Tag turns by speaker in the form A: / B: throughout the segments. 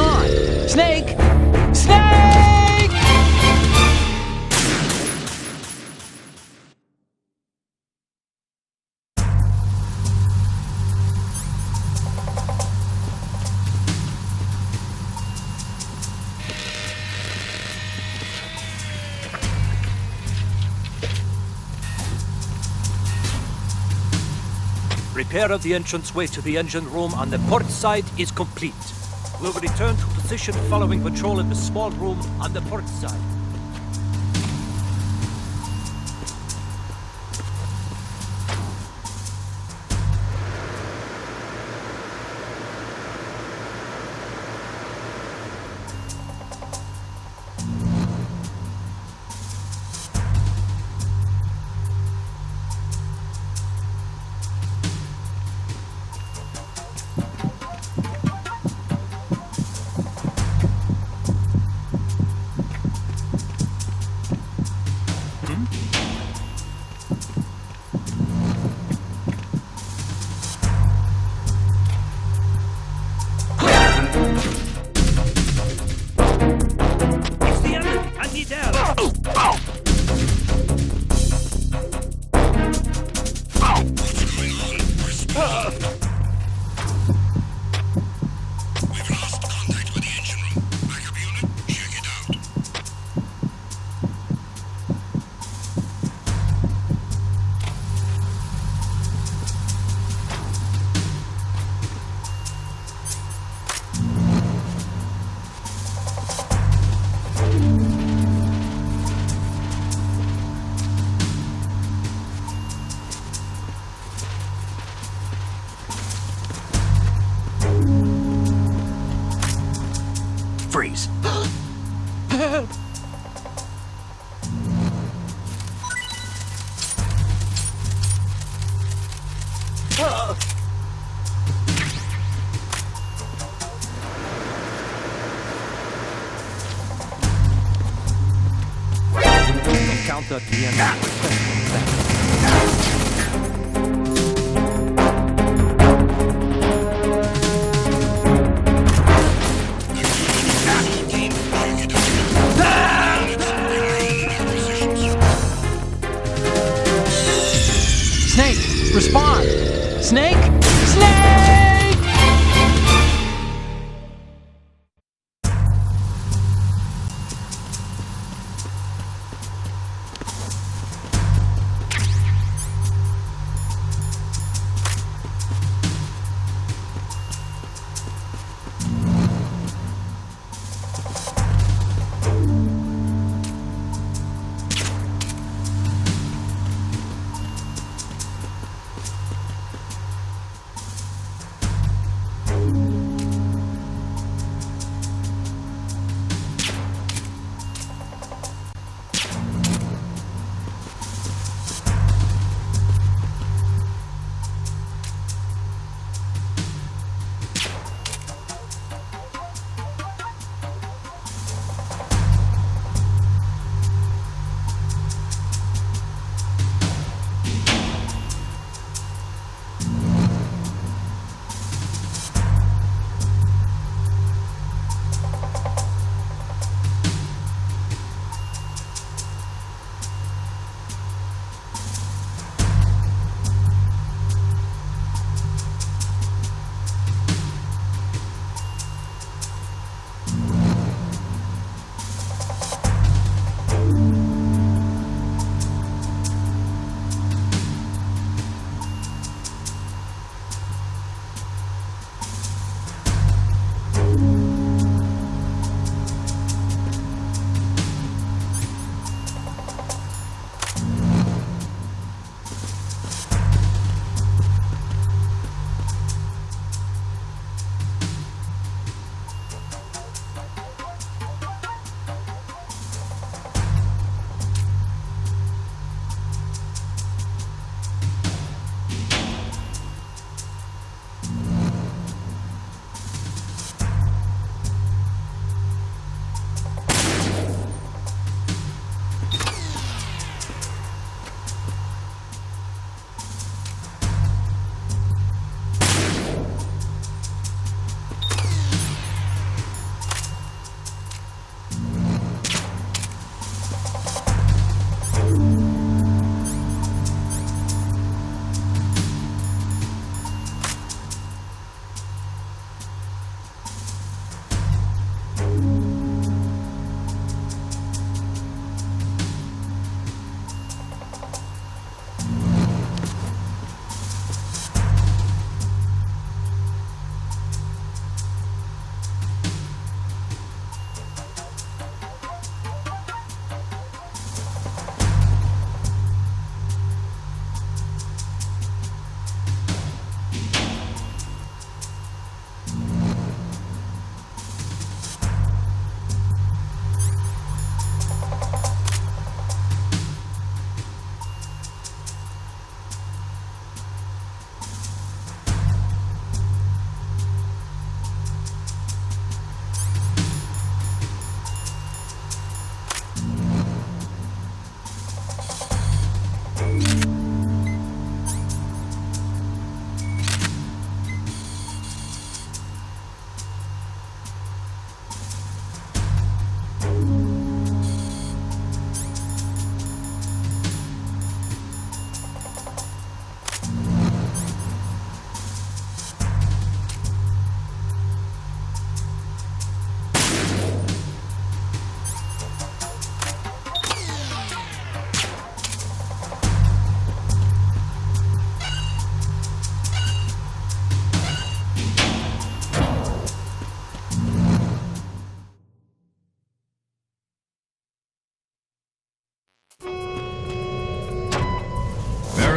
A: on? Snake! Snake!
B: Repair of the entranceway to the engine room on the port side is complete. We'll return to position following patrol in the small room on the port side. It's the enemy! I need help!
C: We've lost contact with the engine room. Backup unit, check it out.
B: Freeze. Encounter the enemy.
C: Team, check it out. Remain in your positions.
A: Snake! Respond! Snake! Snake!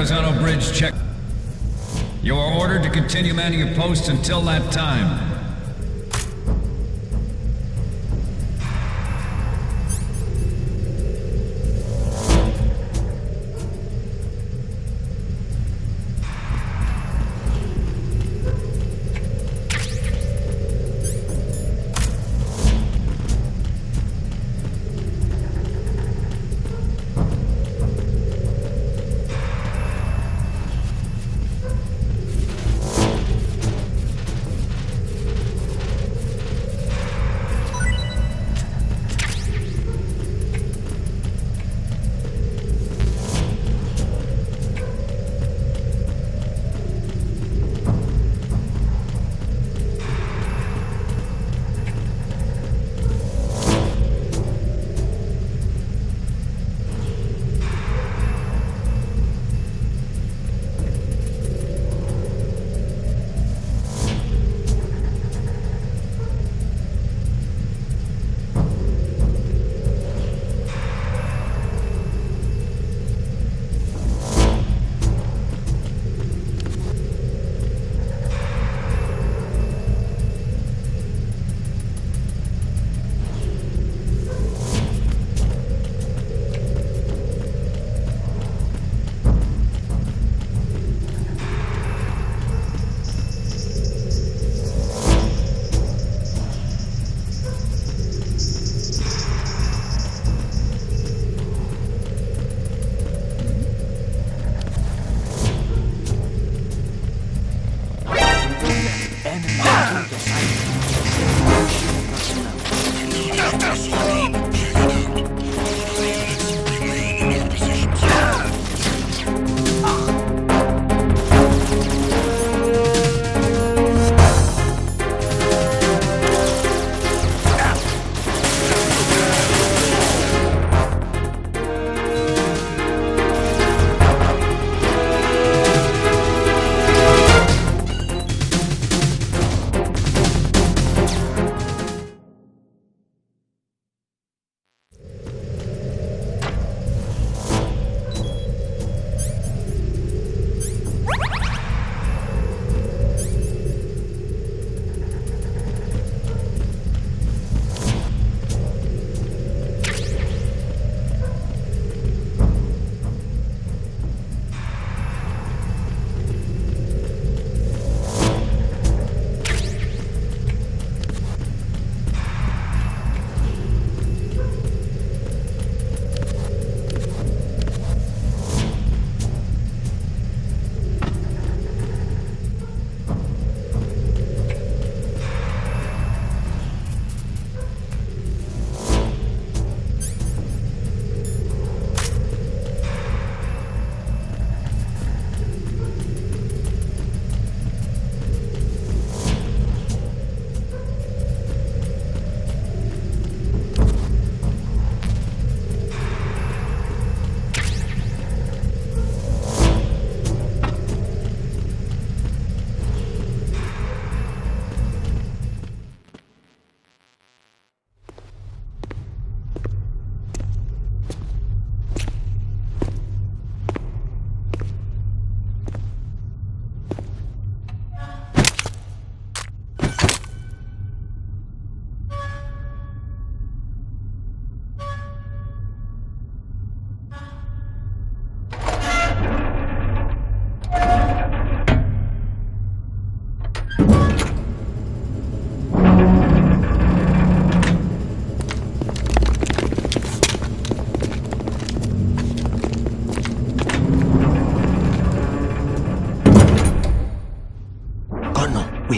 D: horizontal bridge check. You are ordered to continue manning your posts until that time.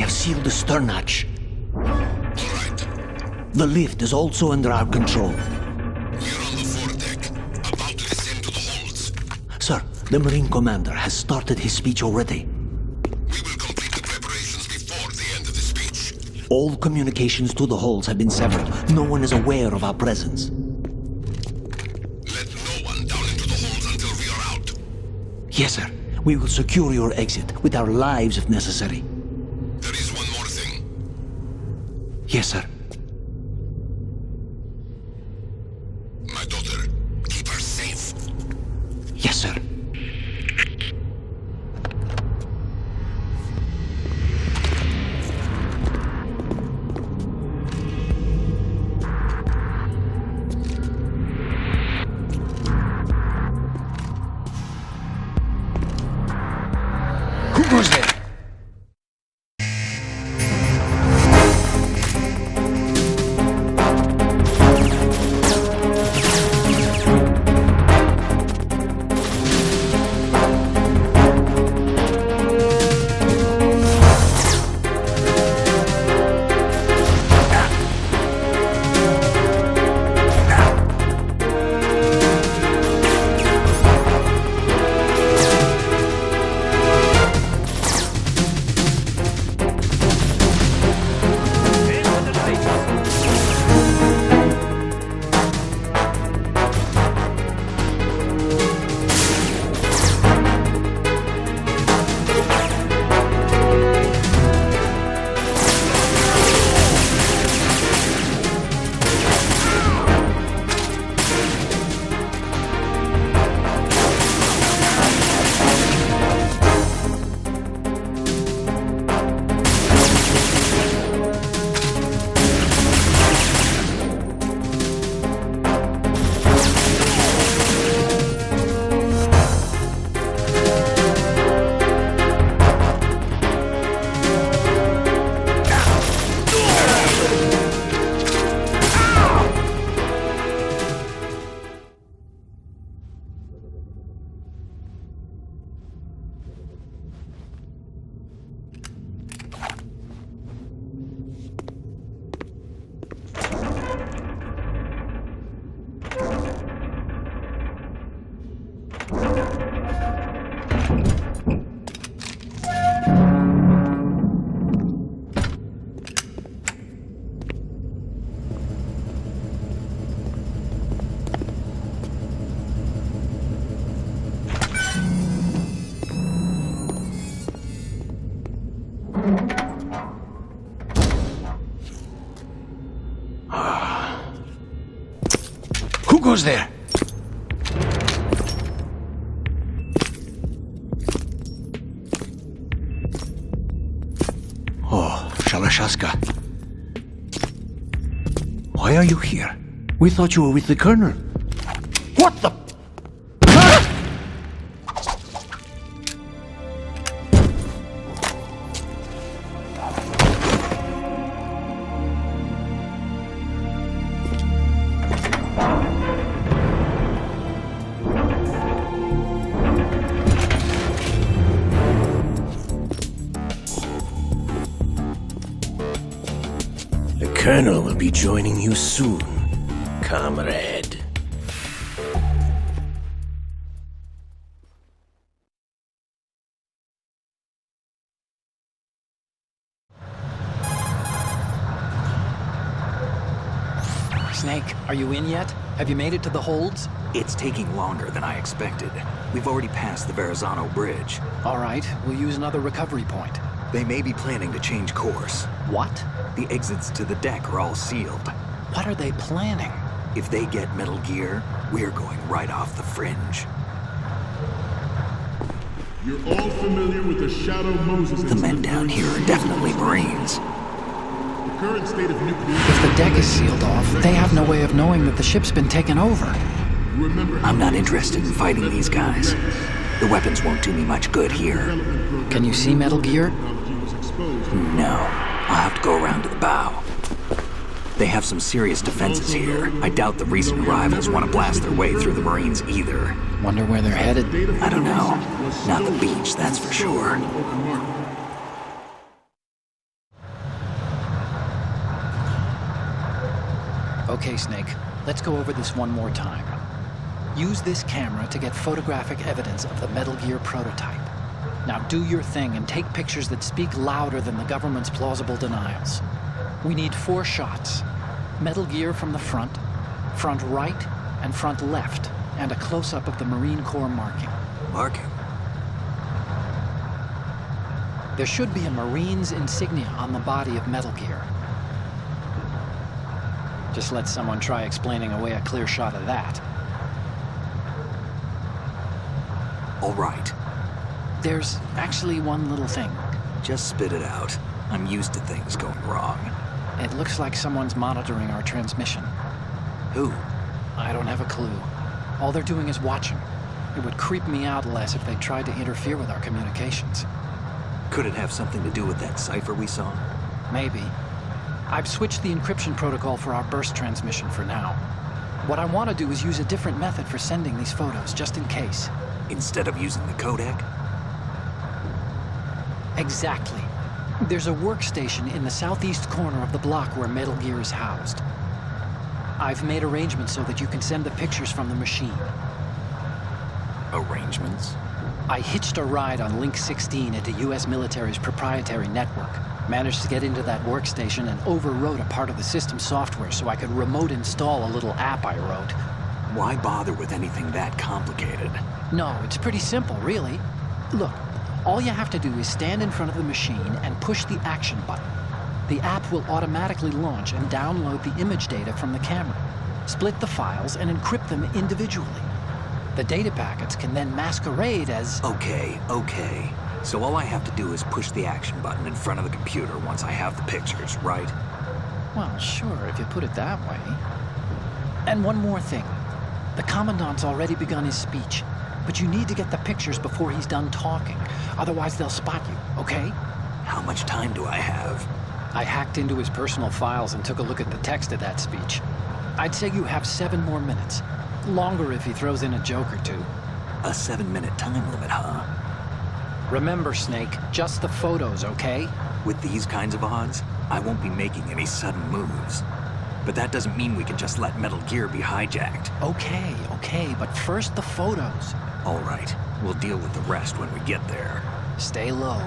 E: Seal the stern hatch.
C: All right.
E: The lift is also under our control.
C: We're on the foredeck, about to descend to the holds.
E: Sir, the Marine Commander has started his speech already.
C: We will complete the preparations before the end of the speech.
E: All communications to the holds have been severed. No one is aware of our presence.
C: Let no one down into the holds until we are out.
E: Yes, sir. We will secure your exit with our lives if necessary.
C: There is one more thing.
E: Yes, sir.
C: My daughter, keep her safe.
E: Yes, sir. Who's there? Oh, Shalashaska. Why are you here? We thought you were with the Colonel. What the?
F: The Colonel will be joining you soon, comrade.
A: Snake, are you in yet? Have you made it to the holds?
G: It's taking longer than I expected. We've already passed the Verrazano Bridge.
A: All right, we'll use another recovery point.
G: They may be planning to change course.
A: What?
G: The exits to the deck are all sealed.
A: What are they planning?
G: If they get Metal Gear, we're going right off the fringe.
H: You're all familiar with the Shadow Moses
G: The men down here are definitely Marines.
H: The current state of nuclear...
A: If the deck is sealed off, they have no way of knowing that the ship's been taken over.
H: Remember,
G: I'm not interested in fighting these guys. The weapons won't do me much good here.
A: Can you see Metal Gear?
G: No, I'll have to go around to the bow. They have some serious defenses here. I doubt the recent arrivals want to blast their way through the Marines either.
A: Wonder where they're headed.
G: I don't know. Not the beach, that's for sure.
A: Okay, Snake, let's go over this one more time. Use this camera to get photographic evidence of the Metal Gear prototype. Now do your thing and take pictures that speak louder than the government's plausible denials. We need 4 shots. Metal Gear from the front right, and front left, and a close-up of the Marine Corps marking.
G: Marking?
A: There should be a Marine's insignia on the body of Metal Gear. Just let someone try explaining away a clear shot of that.
G: All right.
A: There's actually one little thing.
G: Just spit it out. I'm used to things going wrong.
A: It looks like someone's monitoring our transmission.
G: Who?
A: I don't have a clue. All they're doing is watching. It would creep me out less if they tried to interfere with our communications.
G: Could it have something to do with that cipher we saw?
A: Maybe. I've switched the encryption protocol for our burst transmission for now. What I want to do is use a different method for sending these photos, just in case.
G: Instead of using the codec?
A: Exactly. There's a workstation in the southeast corner of the block where Metal Gear is housed. I've made arrangements so that you can send the pictures from the machine.
G: Arrangements?
A: I hitched a ride on Link 16 into U.S. military's proprietary network. Managed to get into that workstation and overwrote a part of the system software so I could remote install a little app I wrote.
G: Why bother with anything that complicated?
A: No, it's pretty simple, really. Look, all you have to do is stand in front of the machine and push the action button. The app will automatically launch and download the image data from the camera, split the files, and encrypt them individually. The data packets can then masquerade as...
G: Okay. So all I have to do is push the action button in front of the computer once I have the pictures, right?
A: Well, sure, if you put it that way. And one more thing. The Commandant's already begun his speech, but you need to get the pictures before he's done talking. Otherwise, they'll spot you, okay?
G: How much time do I have?
A: I hacked into his personal files and took a look at the text of that speech. I'd say you have 7 more minutes. Longer if he throws in a joke or two.
G: A 7-minute time limit, huh?
A: Remember, Snake, just the photos, okay?
G: With these kinds of odds, I won't be making any sudden moves. But that doesn't mean we can just let Metal Gear be hijacked.
A: Okay, but first the photos.
G: All right, we'll deal with the rest when we get there.
A: Stay low.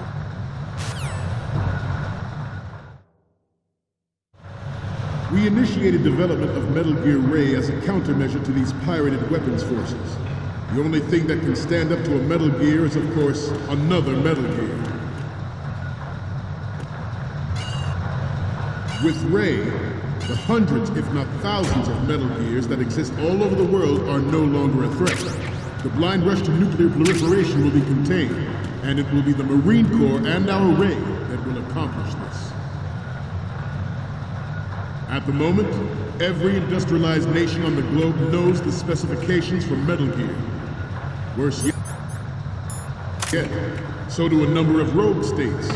H: We initiated development of Metal Gear Ray as a countermeasure to these pirated weapons forces. The only thing that can stand up to a Metal Gear is, of course, another Metal Gear. With Ray, The hundreds, if not thousands, of Metal Gears that exist all over the world are no longer a threat. The blind rush to nuclear proliferation will be contained, and it will be the Marine Corps and our Ray that will accomplish this. At the moment, every industrialized nation on the globe knows the specifications for Metal Gear. Worse yet, so do a number of rogue states.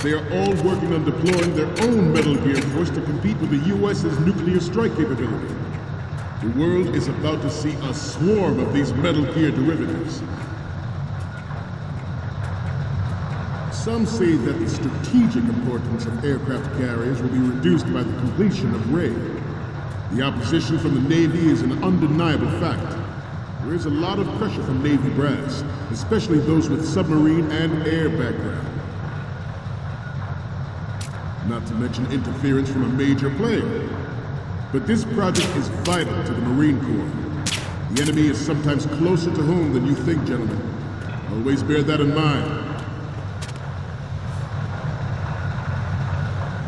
H: They are all working on deploying their own Metal Gear force to compete with the US's nuclear strike capability. The world is about to see a swarm of these Metal Gear derivatives. Some say that the strategic importance of aircraft carriers will be reduced by the completion of Ray. The opposition from the Navy is an undeniable fact. There is a lot of pressure from Navy brass, especially those with submarine and air background. Not to mention interference from a major player. But this project is vital to the Marine Corps. The enemy is sometimes closer to home than you think, gentlemen. Always bear that in mind.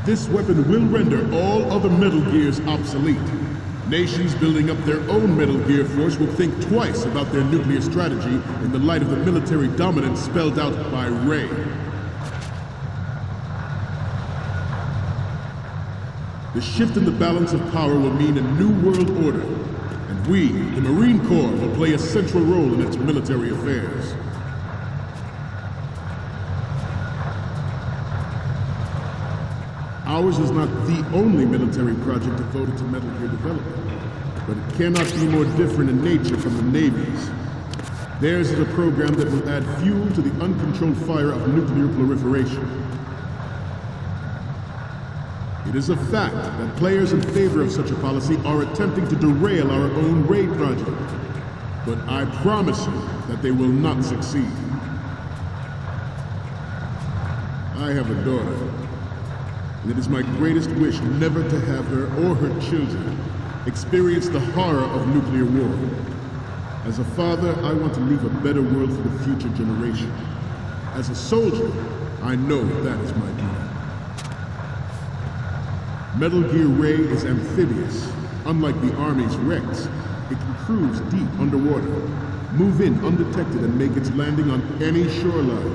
H: This weapon will render all other Metal Gears obsolete. Nations building up their own Metal Gear force will think twice about their nuclear strategy in the light of the military dominance spelled out by Ray. The shift in the balance of power will mean a new world order, and we, the Marine Corps, will play a central role in its military affairs. Ours is not the only military project devoted to Metal Gear development, but it cannot be more different in nature from the Navy's. Theirs is a program that will add fuel to the uncontrolled fire of nuclear proliferation. It is a fact that players in favor of such a policy are attempting to derail our own Ray project. But I promise you that they will not succeed. I have a daughter, and it is my greatest wish never to have her or her children experience the horror of nuclear war. As a father, I want to leave a better world for the future generation. As a soldier, I know that is my duty. Metal Gear Ray is amphibious. Unlike the Army's Rex, it can cruise deep underwater, move in undetected, and make its landing on any shoreline.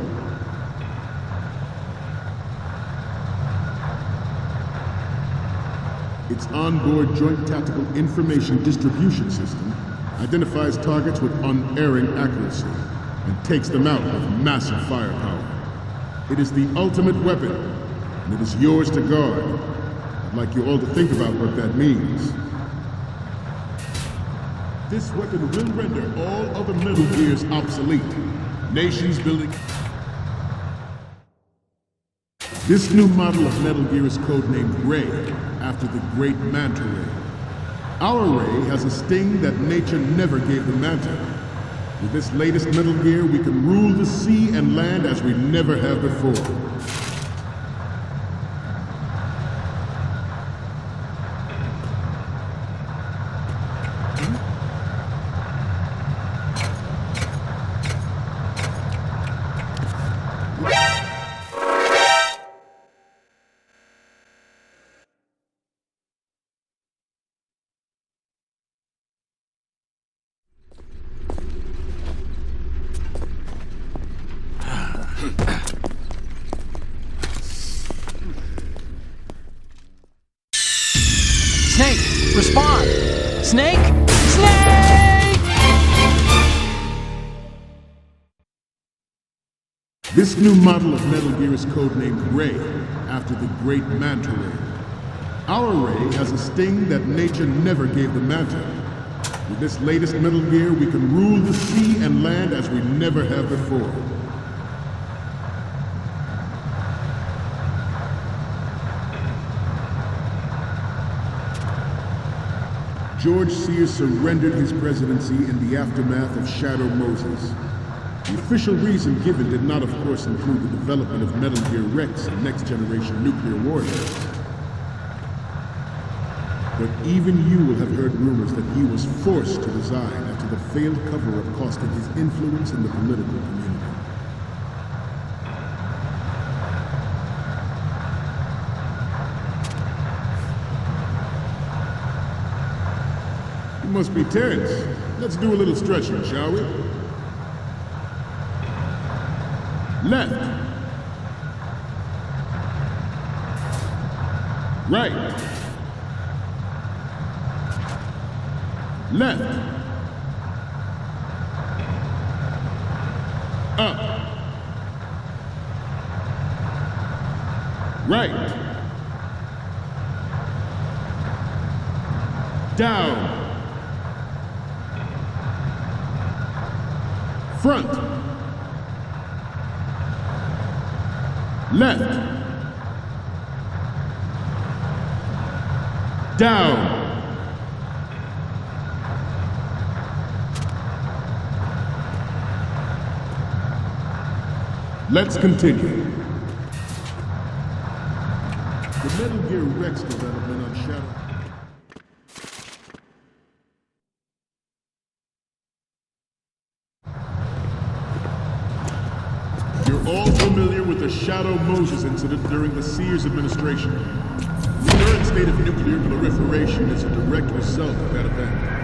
H: Its onboard Joint Tactical Information Distribution System identifies targets with unerring accuracy and takes them out with massive firepower. It is the ultimate weapon, and it is yours to guard. I'd like you all to think about what that means. This weapon will render all other Metal Gears obsolete. Nations building... This new model of Metal Gear is codenamed Ray, after the great Manta Ray. Our Ray has a sting that nature never gave the Manta. With this latest Metal Gear, we can rule the sea and land as we never have before.
A: Snake, respond! Snake! Snake!
H: This new model of Metal Gear is codenamed Ray, after the great Manta Ray. Our Ray has a sting that nature never gave the Manta. With this latest Metal Gear, we can rule the sea and land as we never have before. George Sears surrendered his presidency in the aftermath of Shadow Moses. The official reason given did not, of course, include the development of Metal Gear Rex and next-generation nuclear warheads. But even you will have heard rumors that he was forced to resign after the failed cover-up cost him his influence in the political community. You must be tense. Let's do a little stretching, shall we? Left. Right. Left. Up. Right. Down. Front. Left. Down. Let's continue. The Metal Gear Rex development on Shadow. You're all familiar with the Shadow Moses incident during the Sears administration. The current state of nuclear proliferation is a direct result of that event.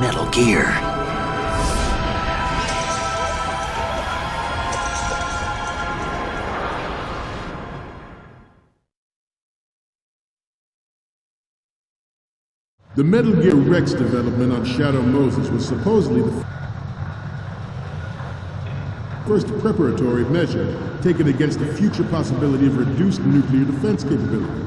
G: Metal Gear.
H: The Metal Gear Rex development on Shadow Moses was supposedly the first preparatory measure taken against the future possibility of reduced nuclear defense capability.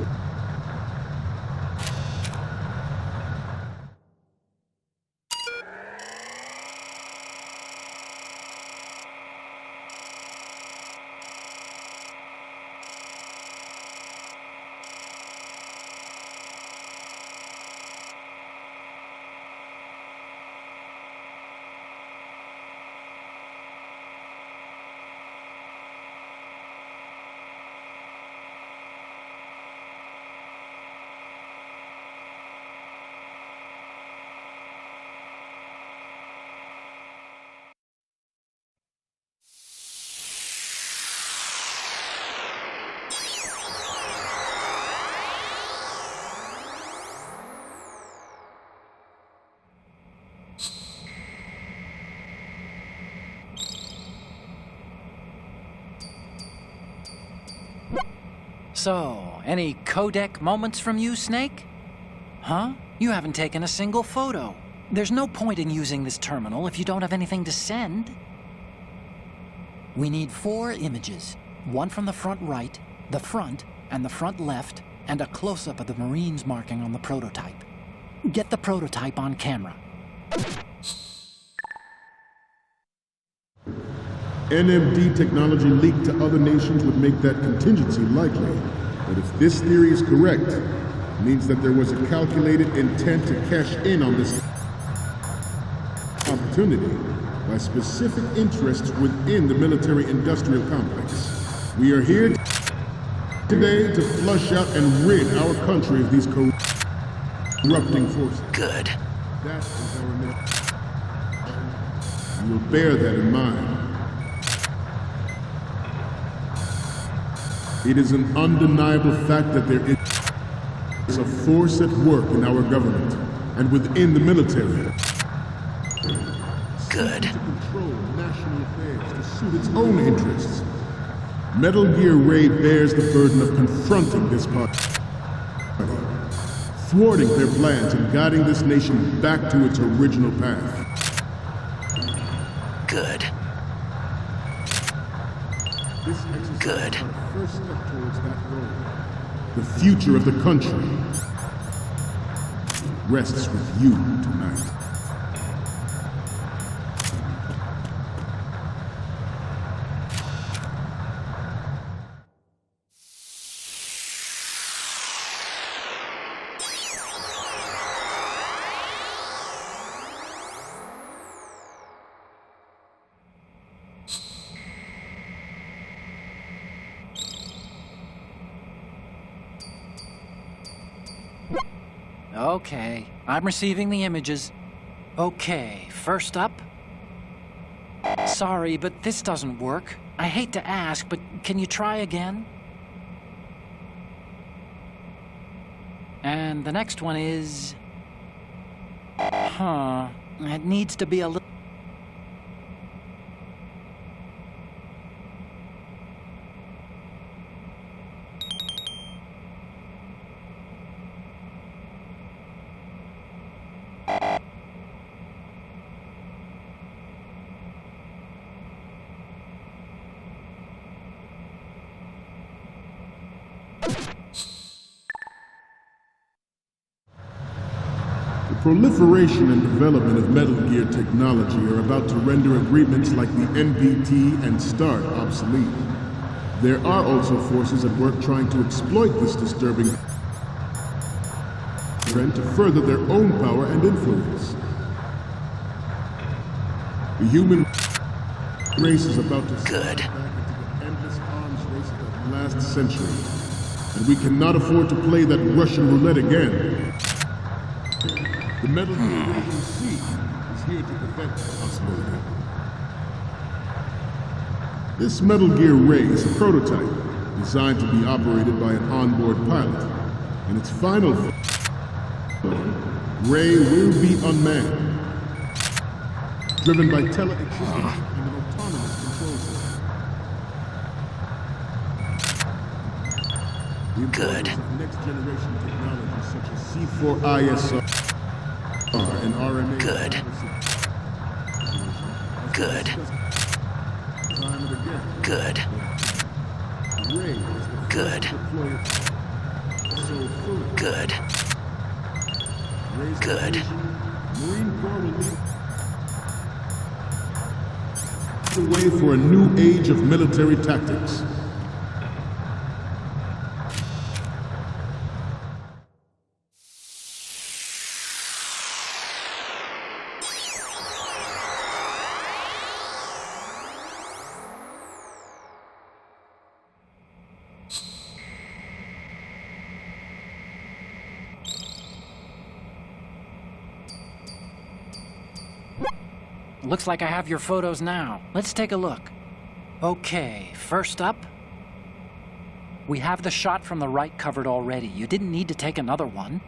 A: So, any codec moments from you, Snake? Huh? You haven't taken a single photo. There's no point in using this terminal if you don't have anything to send. We need 4 images. One from the front right, the front, and the front left, and a close-up of the Marines marking on the prototype. Get the prototype on camera.
H: NMD technology leaked to other nations would make that contingency likely. But if this theory is correct, it means that there was a calculated intent to cash in on this opportunity by specific interests within the military-industrial complex. We are here today to flush out and rid our country of these corrupting forces.
G: Good.
H: That is our mission. You will bear that in mind. It is an undeniable fact that there is a force at work in our government and within the military.
G: Good.
H: To control national affairs to suit its own interests. Metal Gear Ray bears the burden of confronting this party, thwarting their plans and guiding this nation back to its original path.
G: Good.
H: This exercise
G: Good.
H: is our first step towards that goal. The future of the country rests with you tonight.
A: Okay, I'm receiving the images. Okay, first up. Sorry, but this doesn't work. I hate to ask, but can you try again? And the next one is... It needs to be a little...
H: The proliferation and development of Metal Gear technology are about to render agreements like the NPT and START obsolete. There are also forces at work trying to exploit this disturbing trend to further their own power and influence. The human race is about to
F: Good.
H: back into the endless arms race of the last century, and we cannot afford to play that Russian roulette again. The Metal Gear Rating C is here to prevent that possibility. This Metal Gear Ray is a prototype designed to be operated by an onboard pilot. In its final form, Ray will be unmanned, driven by tele-existence and an autonomous control system. The
F: Good.
H: importance of next-generation technologies such as C4ISR and RNA.
F: Good. Good.
H: Time and again.
F: Good.
H: Ray is the
F: Good.
H: deployer. So fully.
F: Good.
H: Ray's
F: Good.
H: vision, Marine Corps will lead the way for a new age of military tactics.
A: Looks like I have your photos now. Let's take a look. Okay, first up. We have the shot from the right covered already. You didn't need to take another one.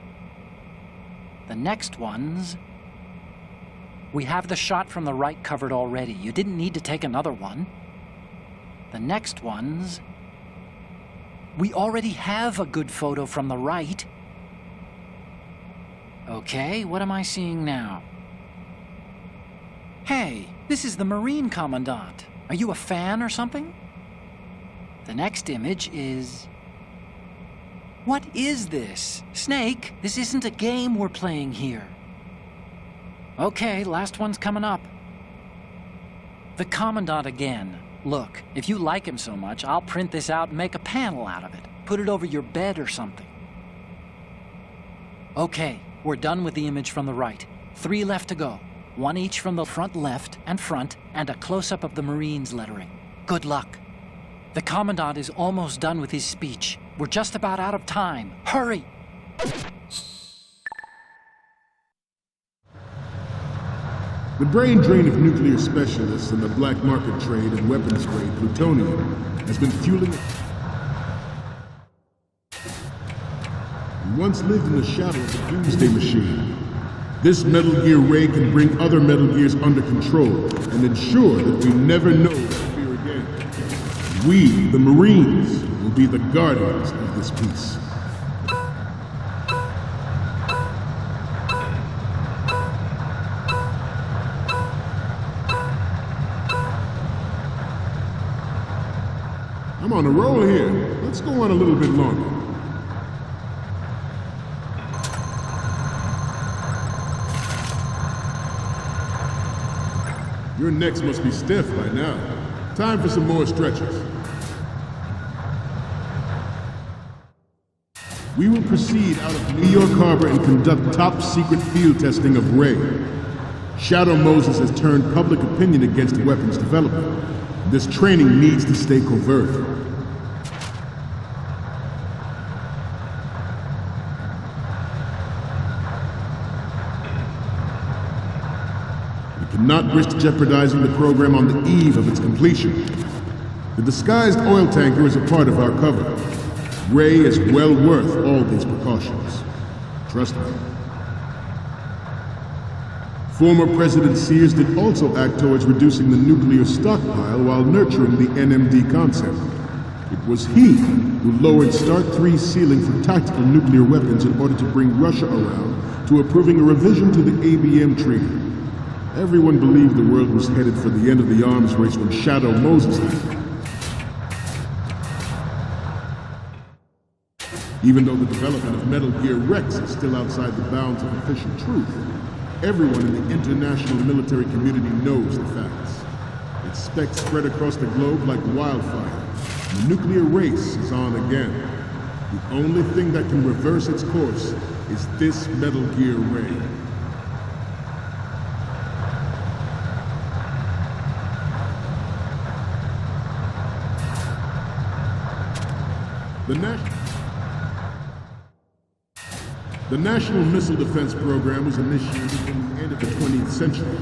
A: The next ones... We have the shot from the right covered already. You didn't need to take another one. The next ones... We already have a good photo from the right. Okay, what am I seeing now? Hey, this is the Marine Commandant. Are you a fan or something? The next image is... What is this? Snake, this isn't a game we're playing here. Okay, last one's coming up. The Commandant again. Look, if you like him so much, I'll print this out and make a panel out of it. Put it over your bed or something. Okay, we're done with the image from the right. 3 left to go. 1 each from the front left and front, and a close-up of the Marines lettering. Good luck. The Commandant is almost done with his speech. We're just about out of time. Hurry!
H: The brain drain of nuclear specialists and the black market trade in weapons grade plutonium has been fueling... We once lived in the shadow of the doomsday machine. This Metal Gear Ray can bring other Metal Gears under control and ensure that we never know that fear again. We, the Marines, will be the guardians of this peace. I'm on a roll here. Let's go on a little bit longer. Your necks must be stiff by now. Time for some more stretches. We will proceed out of New York Harbor and conduct top-secret field testing of Ray. Shadow Moses has turned public opinion against weapons development. This training needs to stay covert. cannot risk jeopardizing the program on the eve of its completion. The disguised oil tanker is a part of our cover. Ray is well worth all these precautions. Trust me. Former President Sears did also act towards reducing the nuclear stockpile while nurturing the NMD concept. It was he who lowered Start 3's ceiling for tactical nuclear weapons in order to bring Russia around to approving a revision to the ABM treaty. Everyone believed the world was headed for the end of the arms race when Shadow Moses left. Even though the development of Metal Gear Rex is still outside the bounds of official truth, everyone in the international military community knows the facts. Its specs spread across the globe like wildfire. The nuclear race is on again. The only thing that can reverse its course is this Metal Gear Ray. The National Missile Defense Program was initiated in the end of the 20th century,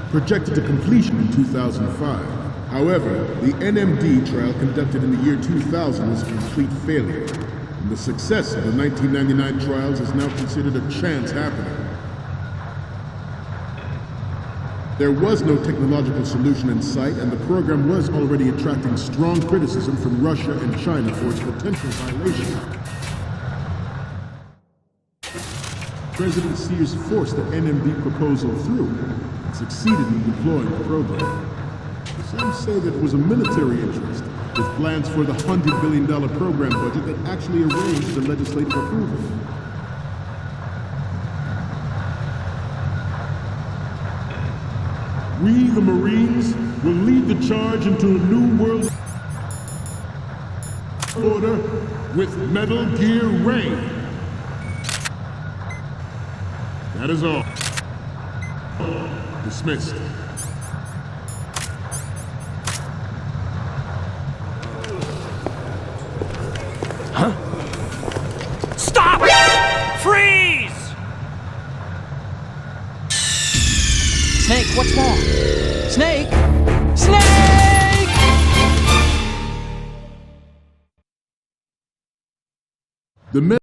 H: projected to completion in 2005. However, the NMD trial conducted in the year 2000 was a complete failure, and the success of the 1999 trials is now considered a chance happening. There was no technological solution in sight, and the program was already attracting strong criticism from Russia and China for its potential violation. President Sears forced the NMD proposal through and succeeded in deploying the program. Some say that it was a military interest, with plans for the $100 billion program budget that actually arranged the legislative approval. We, the Marines, will lead the charge into a new world order with Metal Gear Ray. That is all. Dismissed.
B: Stop! Freeze!
A: Snake, what's wrong? Snake! Snake!
H: The